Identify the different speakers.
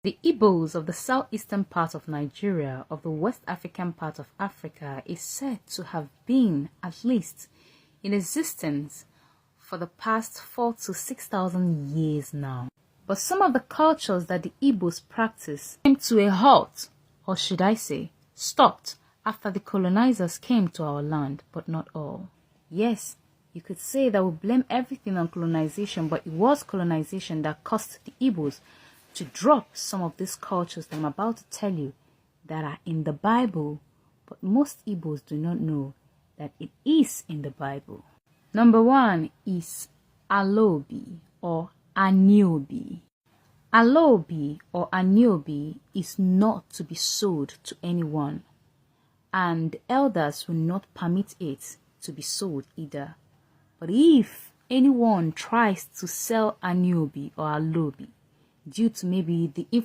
Speaker 1: The Igbos of the southeastern part of Nigeria, of the West African part of Africa, is said to have been, at least, in existence for the past 4,000 to 6,000 years now. But some of the cultures that the Igbos practice came to a halt, or should I say, stopped, after the colonizers came to our land, but not all. Yes, you could say that we blame everything on colonization, but it was colonization that caused the Igbos to drop some of these cultures that I'm about to tell you that are in the Bible, but most Igbos do not know that it is in the Bible. Number 1 is Alobi or Aniobi. Alobi or Aniobi is not to be sold to anyone, and elders will not permit it to be sold either. But if anyone tries to sell Aniobi or Alobi, due to maybe the